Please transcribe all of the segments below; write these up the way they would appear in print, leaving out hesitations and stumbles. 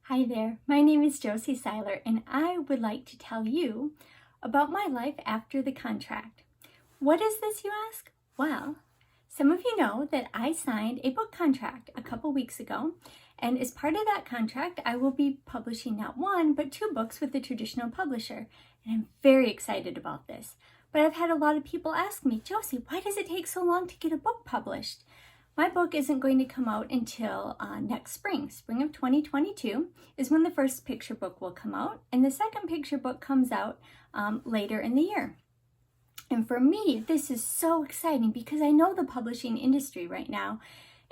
Hi there, my name is Josie Seiler, and I would like to tell you about my life after the contract. What is this, you ask? Well, some of you know that I signed a book contract a couple weeks ago, and as part of that contract, I will be publishing not one, but two books with a traditional publisher, and I'm very excited about this. But I've had a lot of people ask me, Josie, why does it take so long to get a book published? My book isn't going to come out until next spring. Spring of 2022 is when the first picture book will come out, and the second picture book comes out later in the year. And for me, this is so exciting because I know the publishing industry right now,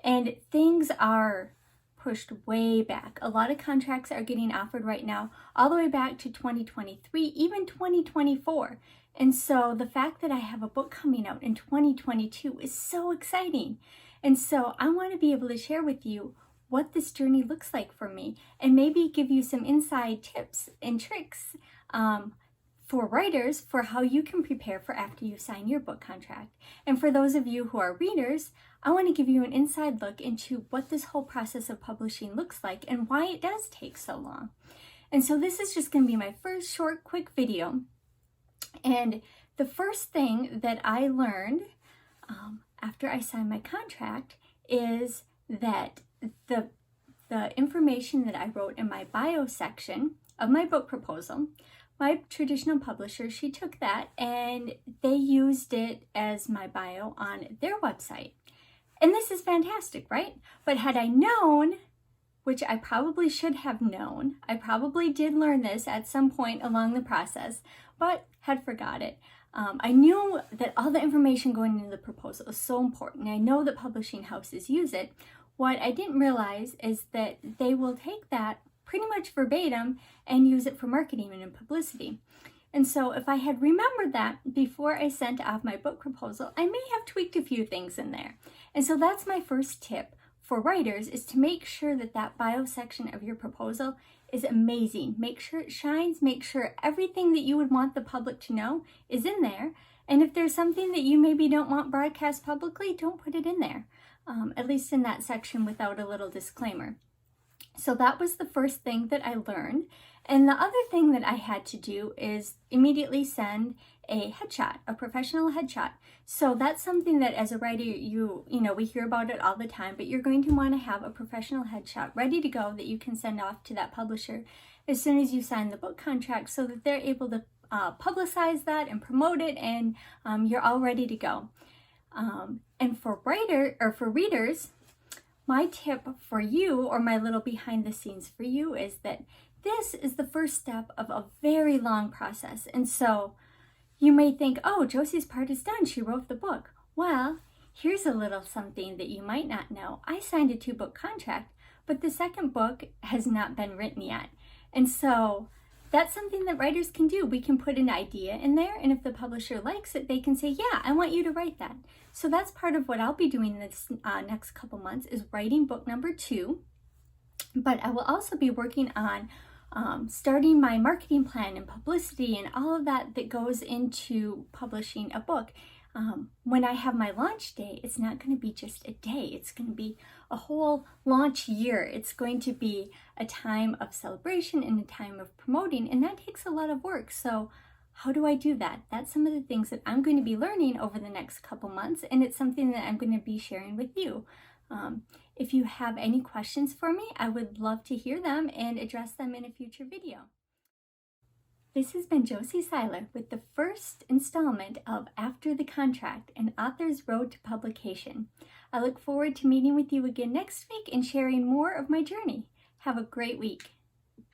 and things are pushed way back. A lot of contracts are getting offered right now all the way back to 2023, even 2024. And so the fact that I have a book coming out in 2022 is so exciting. And so I want to be able to share with you what this journey looks like for me and maybe give you some inside tips and tricks for writers for how you can prepare for after you sign your book contract. And for those of you who are readers, I want to give you an inside look into what this whole process of publishing looks like and why it does take so long. And so this is just going to be my first short, quick video. And the first thing that I learned after I signed my contract is that the information that I wrote in my bio section of my book proposal, my traditional publisher, she took that and they used it as my bio on their website. And this is fantastic, right? But had I known, which I probably should have known, I probably did learn this at some point along the process, but had forgot it. I knew that all the information going into the proposal is so important. I know that publishing houses use it. What I didn't realize is that they will take that pretty much verbatim and use it for marketing and publicity. And so if I had remembered that before I sent off my book proposal, I may have tweaked a few things in there. And so that's my first tip for writers, is to make sure that that bio section of your proposal is amazing. Make sure it shines, make sure everything that you would want the public to know is in there. And if there's something that you maybe don't want broadcast publicly, don't put it in there, at least in that section without a little disclaimer. So that was the first thing that I learned. And the other thing that I had to do is immediately send a headshot, a professional headshot. So that's something that as a writer, we hear about it all the time, but you're going to want to have a professional headshot ready to go that you can send off to that publisher as soon as you sign the book contract so that they're able to publicize that and promote it, and you're all ready to go. And for readers, my tip for you, or my little behind the scenes for you, is that this is the first step of a very long process. And so you may think, oh, Josie's part is done. She wrote the book. Well, here's a little something that you might not know. I signed a 2-book contract, but the second book has not been written yet. And so that's something that writers can do. We can put an idea in there, and if the publisher likes it, they can say, yeah, I want you to write that. So that's part of what I'll be doing this next couple months, is writing book number 2. But I will also be working on starting my marketing plan and publicity and all of that goes into publishing a book. When I have my launch day, it's not going to be just a day. It's going to be a whole launch year. It's going to be a time of celebration and a time of promoting, and that takes a lot of work. So how do I do that? That's some of the things that I'm going to be learning over the next couple months, and it's something that I'm going to be sharing with you. If you have any questions for me, I would love to hear them and address them in a future video. This has been Josie Seiler with the first installment of After the Contract, an author's road to publication. I look forward to meeting with you again next week and sharing more of my journey. Have a great week.